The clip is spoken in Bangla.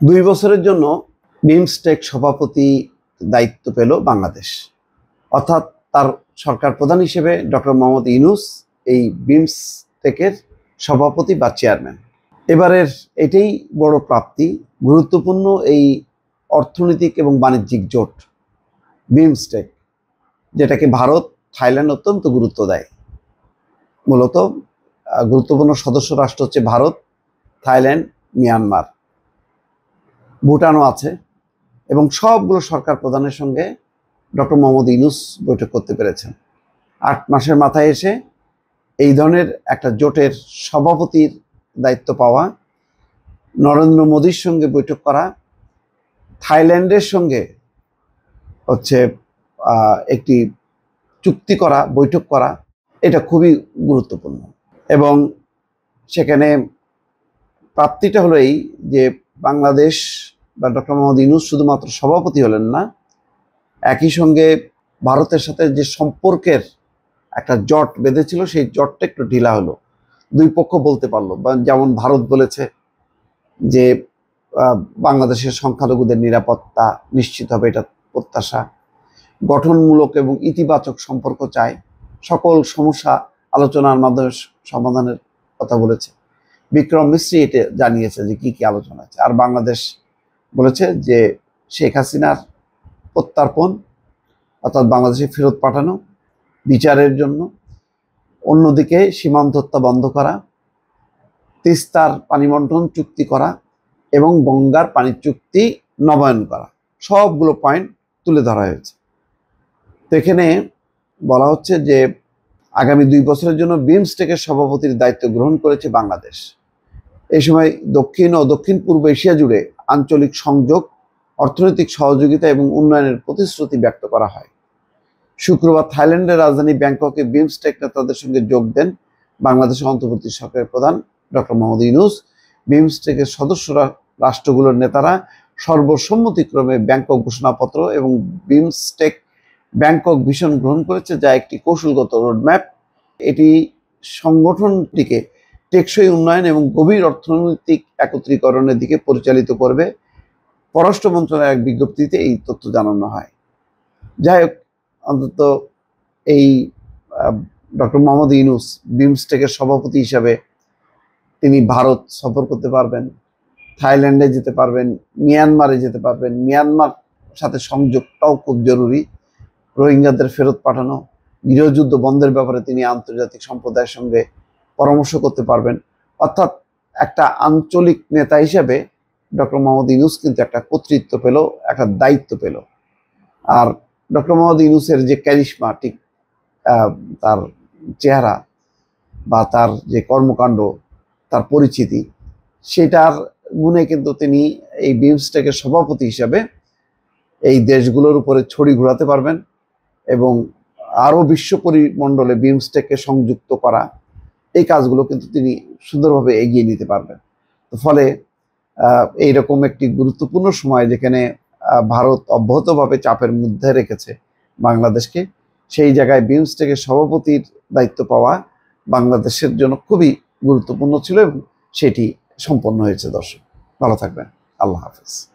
2 বছরের জন্য বিমস্টেক সভাপতি দায়িত্ব পেল বাংলাদেশ। অর্থাৎ তার সরকার প্রধান হিসেবে ডক্টর মোহাম্মদ ইউনূস এই বিমস্টেকের সভাপতি বা চেয়ারম্যান। এবারের এটাই বড় প্রাপ্তি, গুরুত্বপূর্ণ এই অর্থনৈতিক এবং বাণিজ্যিক জোট বিমস্টেক, যেটাকে ভারত থাইল্যান্ড অত্যন্ত গুরুত্ব দেয়। মূলত গুরুত্বপূর্ণ সদস্য রাষ্ট্র হচ্ছে ভারত, থাইল্যান্ড, মিয়ানমার, ভুটানও আছে, এবং সবগুলো সরকার প্রধানের সঙ্গে ডক্টর মোহাম্মদ ইউনূস বৈঠক করতে পেরেছেন। 8 মাসের মাথায় এসে এই ধরনের একটা জোটের সভাপতির দায়িত্ব পাওয়া, নরেন্দ্র মোদীর সঙ্গে বৈঠক করা, থাইল্যান্ডের সঙ্গে একটি চুক্তি করা, বৈঠক করা, এটা খুবই গুরুত্বপূর্ণ। এবং সেখানে প্রাপ্তিটা হলো এই যে বাংলাদেশ বা ডক্টর মোহাম্মদ ইউনূস শুধুমাত্র সভাপতি হলেন না, একই সঙ্গে ভারতের সাথে যে সম্পর্কের একটা জট বেঁধেছিল সেই জটটা একটু ঢিলা হলো, দুই পক্ষ বলতে পারলো। যেমন ভারত বলেছে যে বাংলাদেশের সংখ্যালঘুদের নিরাপত্তা নিশ্চিত হবে, এটা প্রত্যাশা, গঠনমূলক এবং ইতিবাচক সম্পর্ক চায়, সকল সমস্যা আলোচনার মাধ্যমে সমাধানের কথা বলেছে। বিক্রম মিশ্রি এটা জানিয়েছে যে কি কি আলোচনা আছে। আর বাংলাদেশ বলেছে যে শেখ হাসিনার প্রত্যার্পণ, অর্থাৎ বাংলাদেশে ফেরত পাঠানো বিচারের জন্য, অন্যদিকে সীমান্ত হত্যা বন্ধ করা, তিস্তার পানি বন্টন চুক্তি করা এবং গঙ্গার পানি চুক্তি নবায়ন করা, সবগুলো পয়েন্ট তুলে ধরা হয়েছে। তো এখানে বলা হচ্ছে যে আগামী 2 বছরের জন্য বিমস্টেকের সভাপতির দায়িত্ব গ্রহণ করেছে বাংলাদেশ। এই সময় দক্ষিণ ও দক্ষিণ পূর্ব এশিয়া জুড়ে আঞ্চলিক সংযোগ, অর্থনৈতিক সহযোগিতা এবং উন্নয়নের প্রতিশ্রুতি ব্যক্ত করা হয়। শুক্রবার থাইল্যান্ডের রাজধানী ব্যাংককে বিমস্টেক নেতাদের সঙ্গে যোগ দেন বাংলাদেশের অন্তর্বর্তী সরকারের প্রধান ডক্টর মোহাম্মদ ইউনূস। বিমস্টেকের সদস্য রাষ্ট্রগুলোর নেতারা সর্বসম্মতিক্রমে ব্যাংকক ঘোষণাপত্র এবং বিমস্টেক ব্যাংকক ভিশন গ্রহণ করেছে, যা একটি কৌশলগত রোডম্যাপ। এটি সংগঠনটিকে টেকসই উন্নয়ন এবং গভীর অর্থনৈতিক একত্রীকরণের দিকে পরিচালিত করবে। পররাষ্ট্র মন্ত্রণালয়ের এক বিজ্ঞপ্তিতে এই তথ্য জানানো হয়। যাই হোক, অন্তত এই ডক্টর মোহাম্মদ ইউনূস বিমস্টেকের সভাপতি হিসাবে তিনি ভারত সফর করতে পারবেন, থাইল্যান্ডে যেতে পারবেন, মিয়ানমারে যেতে পারবেন। মিয়ানমার সাথে সংযোগটাও খুব জরুরি। রোহিঙ্গাদের ফেরত পাঠানো, গৃহযুদ্ধ বন্ধের ব্যাপারে তিনি আন্তর্জাতিক সম্প্রদায়ের সঙ্গে পরামর্শ করতে পারবেন। অর্থাৎ একটা আঞ্চলিক নেতা হিসেবে ডক্টর মোহাম্মদ ইউনূস কিন্তু একটা কর্তৃত্ব পেল, একটা দায়িত্ব পেল। আর ডক্টর মোহাম্মদ ইউনূসের যে ক্যারিশমাটিক তার চেহারা বা তার যে কর্মকাণ্ড, তার পরিচিতি, সেটার গুণে কিন্তু তিনি এই বিমস্টেকের সভাপতি হিসাবে এই দেশগুলোর উপরে ছড়ি ঘোরাতে পারবেন এবং আরও বিশ্ব পরিমণ্ডলে বিমস্টেককে সংযুক্ত করা, এই কাজগুলো কিন্তু তিনি সুন্দরভাবে এগিয়ে নিতে পারবেন। তো ফলে এইরকম একটি গুরুত্বপূর্ণ সময় যেখানে ভারত অব্যাহতভাবে চাপের মধ্যে রেখেছে বাংলাদেশকে, সেই জায়গায় বিমস্টেকের সভাপতির দায়িত্ব পাওয়া বাংলাদেশের জন্য খুবই গুরুত্বপূর্ণ ছিল এবং সেটি সম্পন্ন হয়েছে। দর্শক ভালো থাকবেন, আল্লাহ হাফেজ।